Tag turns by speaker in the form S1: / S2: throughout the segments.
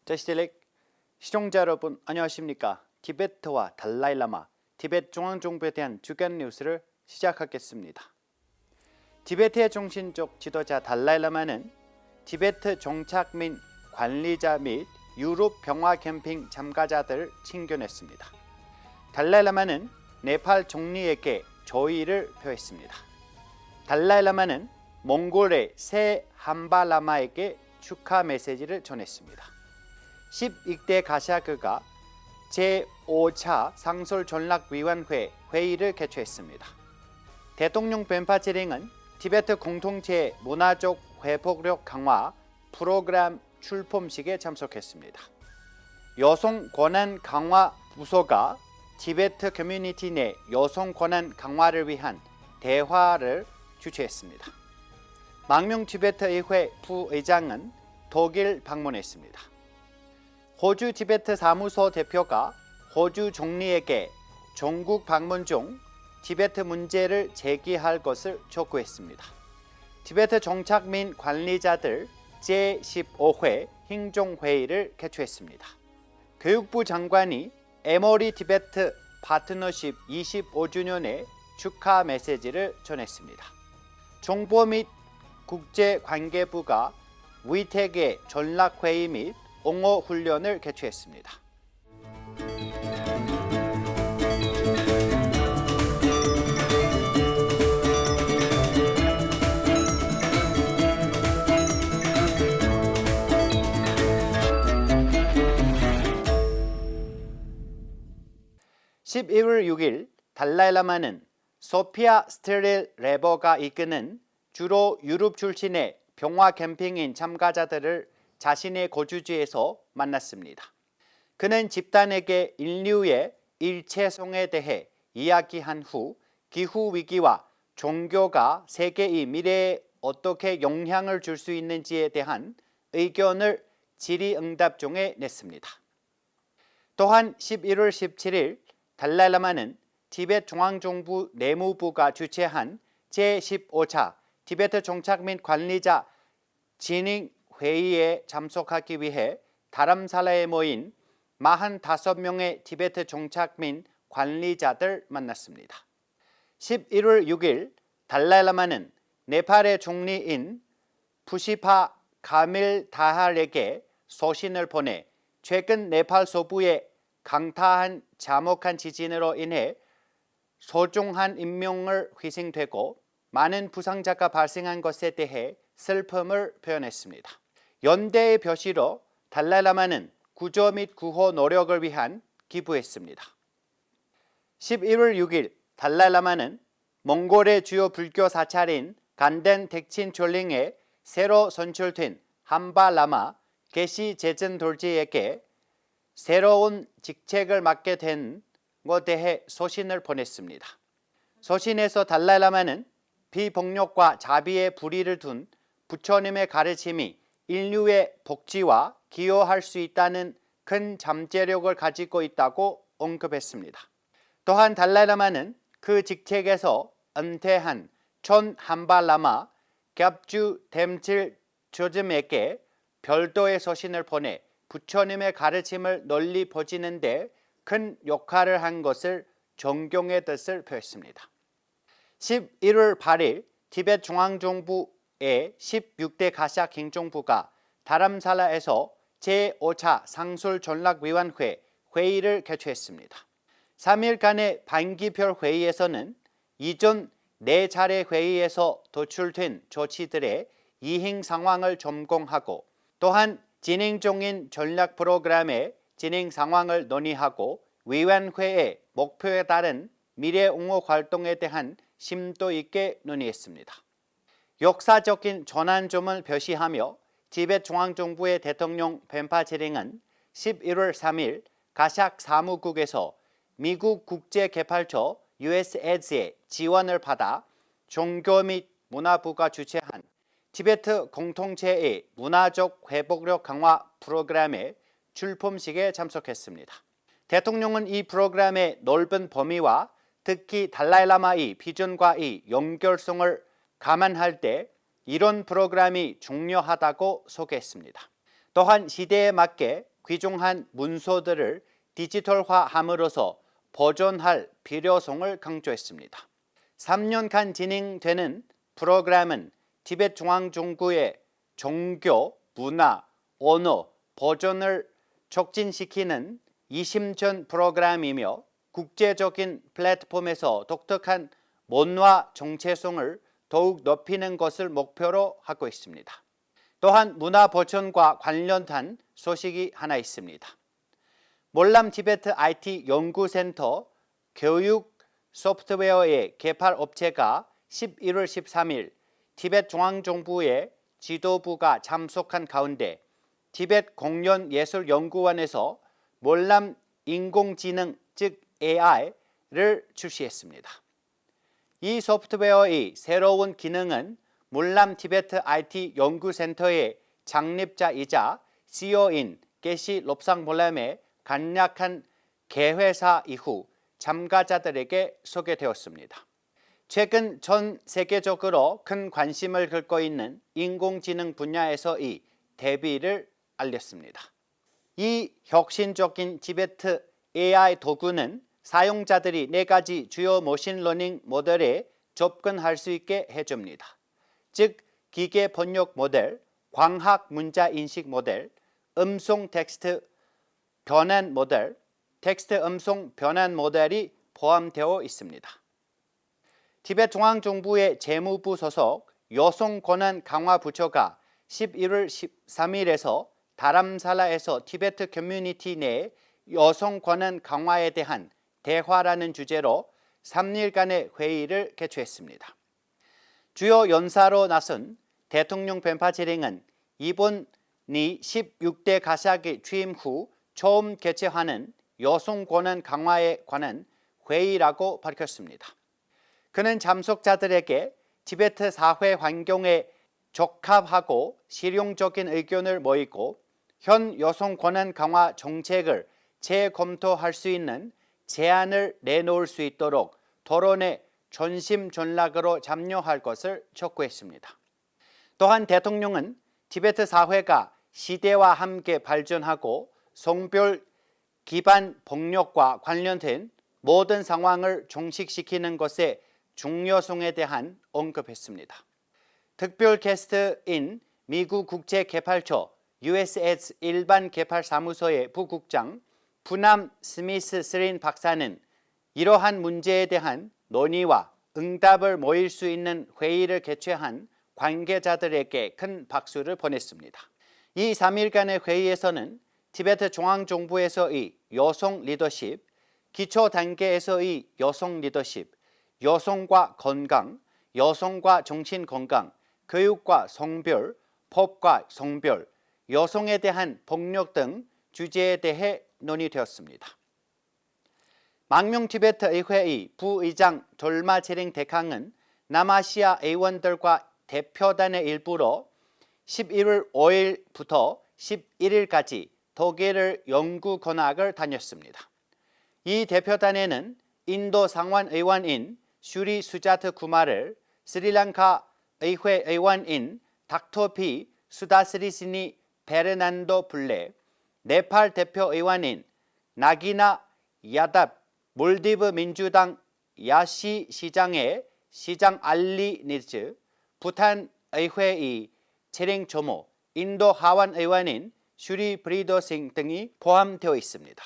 S1: 제시델렉 시청자 여러분 안녕하십니까? 티베트와 달라이라마, 티베트 중앙정부에 대한 주간 뉴스를 시작하겠습니다. 티베트의 정신적 지도자 달라이라마는 티베트 정착 및 관리자 및 유럽 평화 캠핑 참가자들을 친견했습니다. 달라이라마는 네팔 총리에게 조의를 표했습니다. 달라이라마는 몽골의 새 함바라마에게 축하 메시지를 전했습니다. 12대 가샤크가 제5차 상설전략위원회 회의를 개최했습니다. 대통령 벤파체링은 티베트 공동체의 문화적 회복력 강화 프로그램 출범식에 참석했습니다. 여성 권한 강화 부서가 티베트 커뮤니티 내 여성 권한 강화를 위한 대화를 주최했습니다. 망명 티베트 의회 부의장은 독일 방문했습니다. 호주 티베트 사무소 대표가 호주 총리에게 전국 방문 중 티베트 문제를 제기할 것을 촉구했습니다. 티베트 정착 및 관리자들 제15회 행정회의를 개최했습니다. 교육부 장관이 에머리 티베트 파트너십 25주년의 축하 메시지를 전했습니다. 정보 및 국제관계부가 위택의 전략회의 및 옹호 훈련을 개최했습니다. (11월 6일) 달라이라마는 소피아 스트릴 레버가 이끄는 주로 유럽 출신의 평화 캠핑인 참가자들을 자신의 거주지에서 만났습니다. 그는 집단에게 인류의 일체성에 대해 이야기한 후 기후위기와 종교가 세계의 미래에 어떻게 영향을 줄 수 있는지에 대한 의견을 질의응답중에 냈습니다. 또한 11월 17일 달라이라마는 티베트 중앙정부 내무부가 주최한 제15차 티베트 정착 및 관리자 진행 회의에 참석하기 위해 다람살라에 모인 45명의 티베트 정착 및 관리자들 만났습니다. 11월 6일 달라이라마는 네팔의 총리인 푸시파 카밀 다할에게 소신을 보내 최근 네팔 서부의 강타한 참혹한 지진으로 인해 소중한 인명을 희생되고 많은 부상자가 발생한 것에 대해 슬픔을 표현했습니다. 연대의 표시로 달라이라마는 구조 및 구호 노력을 위한 기부했습니다. 11월 6일 달라이라마는 몽골의 주요 불교 사찰인 간덴 덱친 졸링에 새로 선출된 함바라마 게시 제전 돌지에게 새로운 직책을 맡게 된 것에 대해 소신을 보냈습니다. 소신에서 달라이라마는 비폭력과 자비의 불의를 둔 부처님의 가르침이 인류의 복지와 기여할 수 있다는 큰 잠재력을 가지고 있다고 언급했습니다. 또한 달라이라마는 그 직책에서 은퇴한 촌 함바라마 겹주 댐칠 조즘에게 별도의 소신을 보내 부처님의 가르침을 널리 퍼지는 데 큰 역할을 한 것을 존경의 뜻을 표했습니다. 11월 8일 티베트 중앙정부의 16대 가샥 행정부가 다람살라에서 제5차 상술전략위원회 회의를 개최했습니다. 3일간의 반기별 회의에서는 이전 4차례 회의에서 도출된 조치들의 이행 상황을 점검하고 또한 진행 중인 전략 프로그램의 진행 상황을 논의하고 위원회의 목표에 따른 미래 옹호 활동에 대한 심도 있게 논의했습니다. 역사적인 전환점을 표시하며 티베트 중앙정부의 대통령 벤파체링은 11월 3일 가샥 사무국에서 미국 국제개발처 USAID의 지원을 받아 종교 및 문화부가 주최한 티베트 공동체의 문화적 회복력 강화 프로그램의 출범식에 참석했습니다. 대통령은 이 프로그램의 넓은 범위와 특히 달라이라마의 비전과의 연결성을 감안할 때 이런 프로그램이 중요하다고 소개했습니다. 또한 시대에 맞게 귀중한 문서들을 디지털화함으로써 보존할 필요성을 강조했습니다. 3년간 진행되는 프로그램은 티베트 중앙정부의 종교, 문화, 언어, 보존을 촉진시키는 이심전 프로그램이며 국제적인 플랫폼에서 독특한 문화 정체성을 더욱 높이는 것을 목표로 하고 있습니다. 또한 문화 보존과 관련한 소식이 하나 있습니다. 몰람 티베트 IT 연구센터 교육 소프트웨어의 개발 업체가 11월 13일 티베트 중앙정부의 지도부가 참석한 가운데 티베트 공연예술연구원에서 몰람 인공지능 즉 AI를 출시했습니다. 이 소프트웨어의 새로운 기능은 몰람 티베트 IT 연구센터의 창립자이자 CEO인 게시 롭상 몰람의 간략한 개회사 이후 참가자들에게 소개되었습니다. 최근 전 세계적으로 큰 관심을 긁고 있는 인공지능 분야에서의 데뷔를 알렸습니다. 이 혁신적인 티베트 AI 도구는 사용자들이 4가지 주요 머신러닝 모델에 접근할 수 있게 해줍니다. 즉, 기계 번역 모델, 광학 문자 인식 모델, 음성 텍스트 변환 모델, 텍스트 음성 변환 모델이 포함되어 있습니다. 티베트 중앙정부의 재무부 소속 여성 권한 강화 부처가 11월 13일에서 다람살라에서 티베트 커뮤니티 내 여성 권한 강화에 대한 대화라는 주제로 3일간의 회의를 개최했습니다. 주요 연사로 나선 대통령 벤파지링은 이번이 16대 가석이 취임 후 처음 개최하는 여성 권한 강화에 관한 회의라고 밝혔습니다. 그는 참석자들에게 티베트 사회 환경에 적합하고 실용적인 의견을 모이고 현 여성 권한 강화 정책을 재검토할 수 있는 제안을 내놓을 수 있도록 토론에 전심전력으로 참여할 것을 촉구했습니다. 또한 대통령은 티베트 사회가 시대와 함께 발전하고 성별 기반 폭력과 관련된 모든 상황을 종식시키는 것의 중요성에 대한 언급했습니다. 특별 게스트인 미국 국제개발처 USS 일반개발사무소의 부국장 부남 스미스 스린 박사는 이러한 문제에 대한 논의와 응답을 모일 수 있는 회의를 개최한 관계자들에게 큰 박수를 보냈습니다. 이 3일간의 회의에서는 티베트 중앙정부에서의 여성 리더십, 기초 단계에서의 여성 리더십, 여성과 건강, 여성과 정신 건강, 교육과 성별, 법과 성별, 여성에 대한 폭력 등 주제에 대해 논의되었습니다. 망명 티베트 의회의 부의장 돌마체링 대캉은 남아시아 의원들과 대표단의 일부로 11월 5일부터 11일까지 독일을 연구 건학을 다녔습니다. 이 대표단에는 인도 상원 의원인 슈리 수자트 구마를, 스리랑카 의회 의원인 닥토피 수다스리시니 베르난도 블레, 네팔 대표 의원인 나기나 야답, 몰디브 민주당 야시 시장의 시장 알리 니즈, 부탄 의회의 체링 조모, 인도 하원 의원인 슈리 브리더싱 등이 포함되어 있습니다.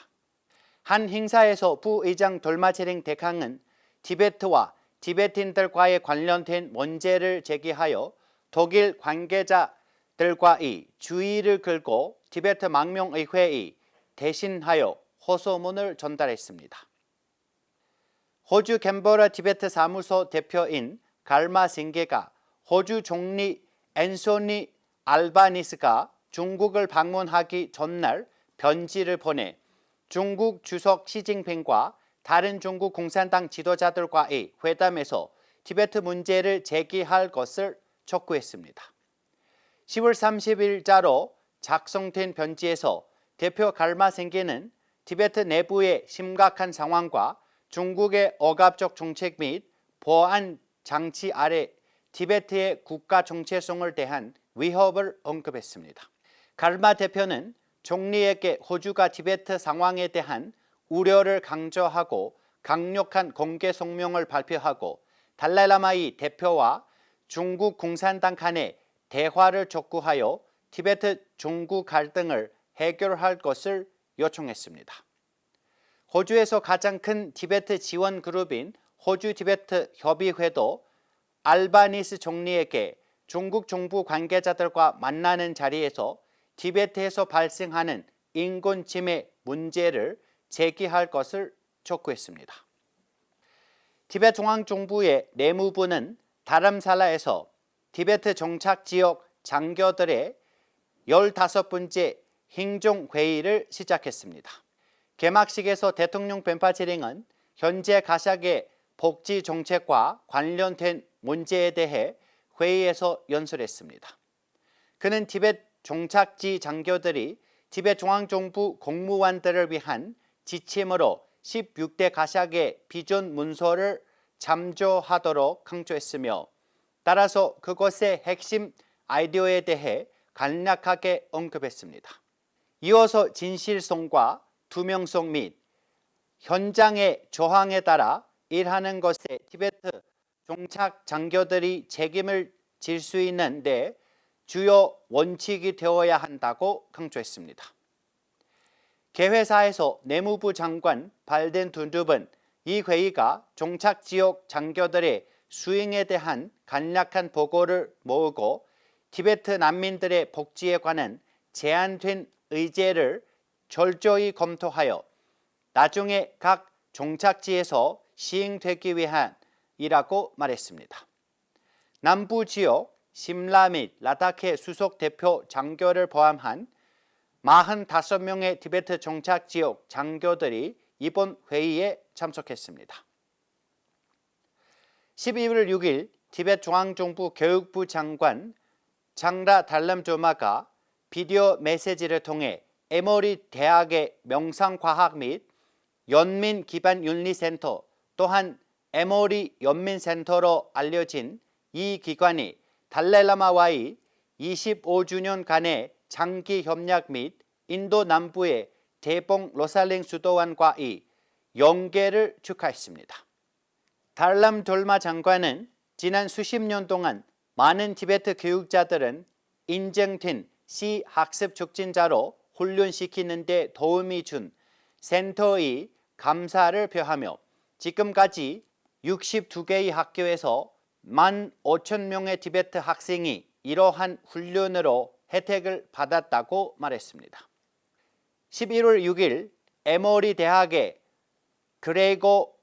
S1: 한 행사에서 부의장 돌마체링 대캉은 티베트와 티베트인들과의 관련된 문제를 제기하여 독일 관계자들과의 주의를 끌고 티베트 망명의회에 대신하여 호소문을 전달했습니다. 호주 캔버라 티베트 사무소 대표인 갈마 싱게가 호주 총리 앤소니 알바니스가 중국을 방문하기 전날 편지를 보내 중국 주석 시진핑과 다른 중국 공산당 지도자들과의 회담에서 티베트 문제를 제기할 것을 촉구했습니다. 10월 30일자로 작성된 편지에서 대표 갈마 싱게는 티베트 내부의 심각한 상황과 중국의 억압적 정책 및 보안 장치 아래 티베트의 국가 정체성을 대한 위협을 언급했습니다. 갈마 대표는 총리에게 호주가 티베트 상황에 대한 우려를 강조하고 강력한 공개 성명을 발표하고 달라이라마의 대표와 중국 공산당 간의 대화를 촉구하여 티베트 종구 갈등을 해결할 것을 요청했습니다. 호주에서 가장 큰 티베트 지원 그룹인 호주 티베트 협의회도 알바니스 총리에게 중국 정부 관계자들과 만나는 자리에서 티베트에서 발생하는 인권 침해 문제를 제기할 것을 촉구했습니다. 티베트 중앙정부의 내무부는 다람살라에서 티베트 정착 지역 장교들의 15번째 행정회의를 시작했습니다. 개막식에서 대통령 벤파체링은 현재 가샥의 복지 정책과 관련된 문제에 대해 회의에서 연설했습니다. 그는 티베트 정착지 장교들이 티베트 중앙정부 공무원들을 위한 지침으로 16대 가샥의 비전 문서를 참조하도록 강조했으며 따라서 그것의 핵심 아이디어에 대해 간략하게 언급했습니다. 이어서 진실성과 투명성 및 현장의 저항에 따라 일하는 것에 티베트 정착 장교들이 책임을 질 수 있는 데 주요 원칙이 되어야 한다고 강조했습니다. 개회사에서 내무부 장관 발덴 둔둡은 이 회의가 정착 지역 장교들의 수행에 대한 간략한 보고를 모으고 티베트 난민들의 복지에 관한 제한된 의제를 철저히 검토하여 나중에 각 정착지에서 시행되기 위함이라고 말했습니다. 남부 지역 심라 및 라다케 수석 대표 장교를 포함한 45명의 티베트 정착 지역 장교들이 이번 회의에 참석했습니다. 12월 6일 티베트 중앙정부 교육부 장관 장라 달람조마가 비디오 메시지를 통해 에머리 대학의 명상과학 및 연민기반윤리센터 또한 에머리 연민센터로 알려진 이 기관이 달라이라마와의 25주년간의 장기 협력 및 인도 남부의 대봉 로살링 수도원과의 연계를 축하했습니다. 달람돌마 장관은 지난 수십 년 동안 많은 티베트 교육자들은 인정된 시 학습 촉진자로 훈련시키는 데 도움이 준 센터의 감사를 표하며 지금까지 62개의 학교에서 15,000명의 티베트 학생이 이러한 훈련으로 혜택을 받았다고 말했습니다. 11월 6일 에머리 대학의 그레고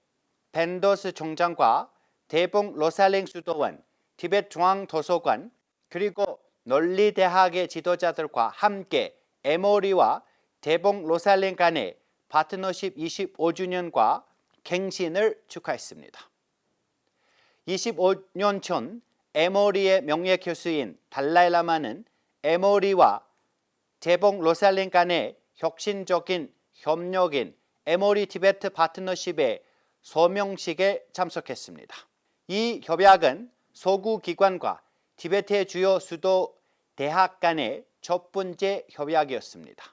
S1: 벤더스 총장과 대봉 로살링 수도원, 티베트 중앙도서관 그리고 논리대학의 지도자들과 함께 에머리와 대봉 로살링 간의 파트너십 25주년과 갱신을 축하했습니다. 25년 전 에머리의 명예교수인 달라이라마는 에머리와 대봉 로살링 간의 혁신적인 협력인 에머리 티베트 파트너십의 소명식에 참석했습니다. 이 협약은 소구 기관과 티베트의 주요 수도 대학 간의 첫 번째 협약이었습니다.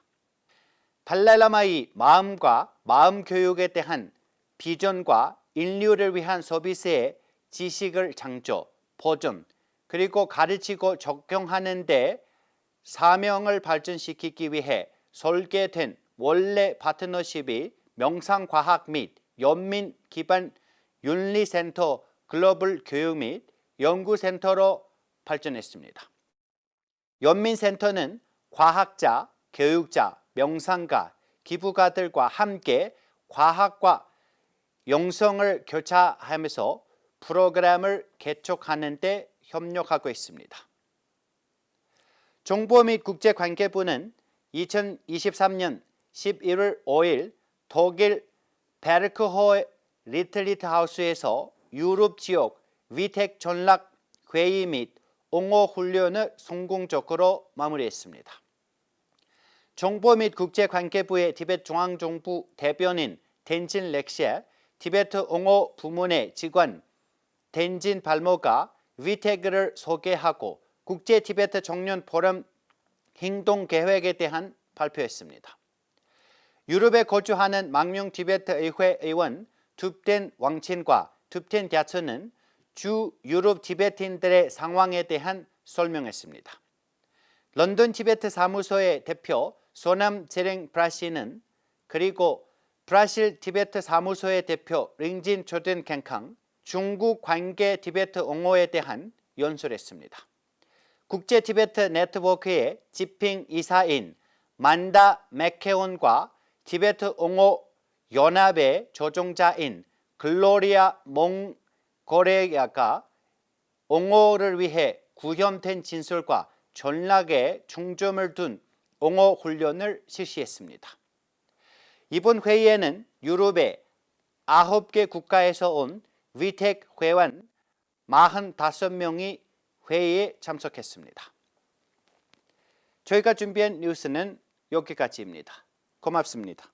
S1: 달라이라마의 마음과 마음 교육에 대한 비전과 인류를 위한 서비스의 지식을 창조, 보존, 그리고 가르치고 적용하는 데 사명을 발전시키기 위해 설계된 원래 파트너십이 명상과학 및 연민 기반 윤리센터 글로벌 교육 및 연구센터로 발전했습니다. 연민센터는 과학자, 교육자, 명상가, 기부가들과 함께 과학과 영성을 교차하면서 프로그램을 개척하는 데 협력하고 있습니다. 정보 및 국제관계부는 2023년 11월 5일 독일 베르크호의 리틀리트 하우스에서 유럽 지역 위택 전략 회의 및 옹호 훈련을 성공적으로 마무리했습니다. 정보 및 국제관계부의 티베트 중앙정부 대변인 덴진 렉시에 티베트 옹호 부문의 직원 덴진 발모가 위택을 소개하고 국제 티베트 청년 포럼 행동 계획에 대한 발표했습니다. 유럽에 거주하는 망명 티베트 의회 의원 둡텐 왕친과 둡텐 갸츠는 주 유럽 티베트인들의 상황에 대한 설명했습니다. 런던 티베트 사무소의 대표 소남 제랭 브라시는 그리고 브라실 티베트 사무소의 대표 링진 초든 갱캉 중국 관계 티베트 옹호에 대한 연설했습니다. 국제 티베트 네트워크의 집행 이사인 만다 맥케온과 티베트 옹호 연합의 조종자인 글로리아 몽고레야가 옹호를 위해 구현된 진술과 전략에 중점을 둔 옹호 훈련을 실시했습니다. 이번 회의에는 유럽의 9개 국가에서 온 위택 회원 45명이 회의에 참석했습니다. 저희가 준비한 뉴스는 여기까지입니다. 고맙습니다.